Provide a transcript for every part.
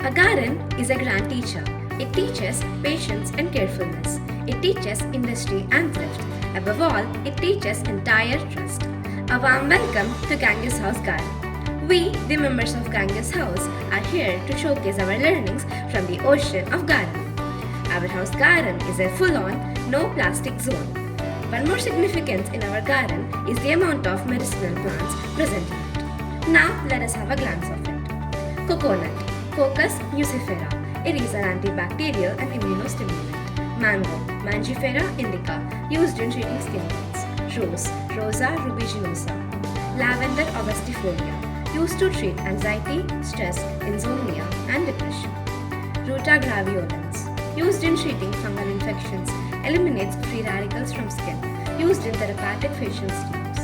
A garden is a grand teacher. It teaches patience and carefulness. It teaches industry and thrift. Above all, it teaches entire trust. A warm welcome to Ganges House Garden. We, the members of Ganges House, are here to showcase our learnings from the ocean of gardening. Our house garden is a full-on, no plastic zone. One more significance in our garden is the amount of medicinal plants present in it. Now, let us have a glance of it. Coconut, Cocos nucifera. It is an antibacterial and immunostimulant. Mango, Mangifera indica, used in treating skin burns. Rose, Rosa rubiginosa. Lavender augustifolia, used to treat anxiety, stress, insomnia, and depression. Ruta graveolens, used in treating fungal infections, eliminates free radicals from skin, used in therapeutic facial steams.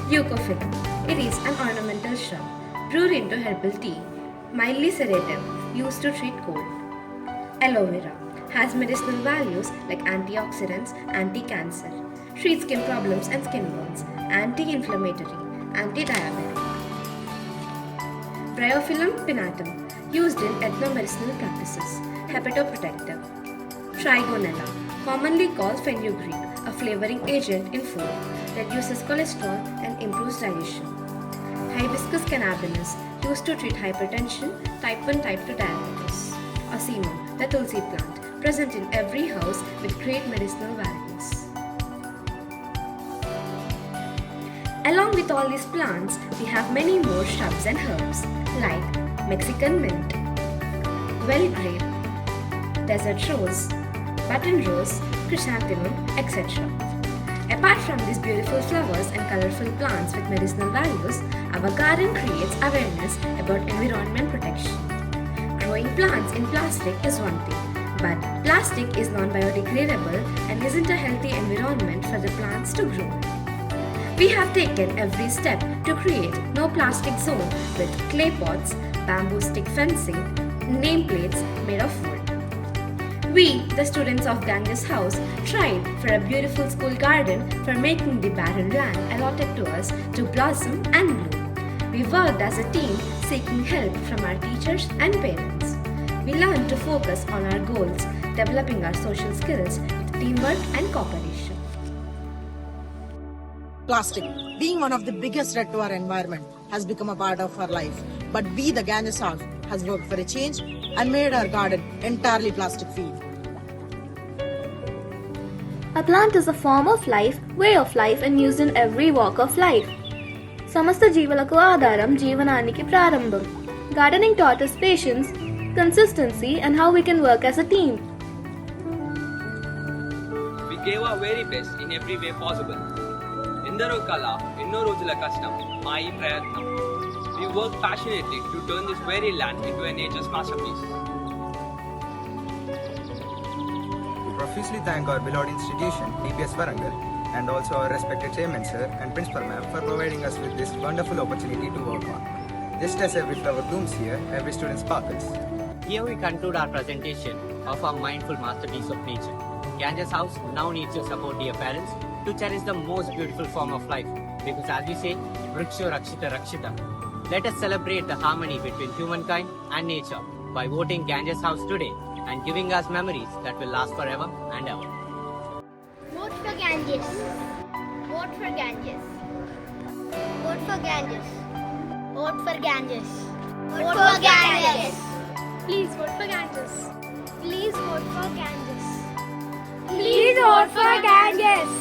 Leucophyllum, it is an ornamental shrub, brewed into herbal tea, mildly sedative, used to treat cold. Aloe vera has medicinal values like antioxidants, anti-cancer, treats skin problems and skin burns, anti-inflammatory, anti-diabetic. Bryophyllum pinnatum, used in ethnomedicinal practices, hepatoprotective. Trigonella, commonly called fenugreek, a flavoring agent in food, reduces cholesterol and improves digestion. Hibiscus cannabinus, used to treat hypertension, type 1, type 2 diabetes. Ocimum, the tulsi plant, present in every house with great medicinal values. Along with all these plants, we have many more shrubs and herbs like Mexican mint, well grape, desert rose, button rose, chrysanthemum, etc. Apart from these beautiful flowers and colourful plants with medicinal values, our garden creates awareness about environment protection. Growing plants in plastic is one thing, but plastic is non-biodegradable and isn't a healthy environment for the plants to grow. We have taken every step to create no plastic zone with clay pots, bamboo stick fencing, nameplates made of wood. We, the students of Ganges House, tried for a beautiful school garden for making the barren land allotted to us to blossom and bloom. We worked as a team seeking help from our teachers and parents. We learned to focus on our goals, developing our social skills with teamwork and cooperation. Plastic, being one of the biggest threat to our environment, has become a part of our life. But we, the Ganges House, has worked for a change and made our garden entirely plastic-free. A plant is a form of life, way of life, and used in every walk of life. Samasta జీవులకు ఆధారం జీవనానికి ప్రారంభం. Gardening taught us patience, consistency, and how we can work as a team. We gave our very best in every way possible. ఎందరో కళ ఎన్నో రోజుల కష్టం మా ఈ ప్రయత్నం. We work passionately to turn this very land into a nature's masterpiece. We profusely thank our beloved institution, DPS-Warangal, and also our respected chairman sir and principal ma'am for providing us with this wonderful opportunity to work on. Just as every flower blooms here, every student sparkles. Here we conclude our presentation of our mindful masterpiece of nature. Ganges House now needs your support, dear parents, to cherish the most beautiful form of life. Because as we say, Vriksho Rakshita Rakshita. Let us celebrate the harmony between humankind and nature by voting Ganges House today and giving us memories that will last forever and ever. Vote for Ganges. Vote for Ganges. Vote for Ganges. Vote for Ganges. Vote for Ganges. Please vote for Ganges. Please vote for Ganges. Please vote for Ganges.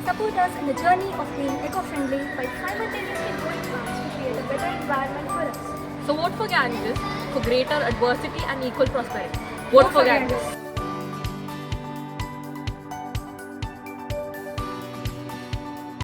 Support us in the journey of being eco-friendly by simultaneously growing plants to create a better environment for us. So vote for Ganges for greater adversity and equal prosperity. Vote for Ganges.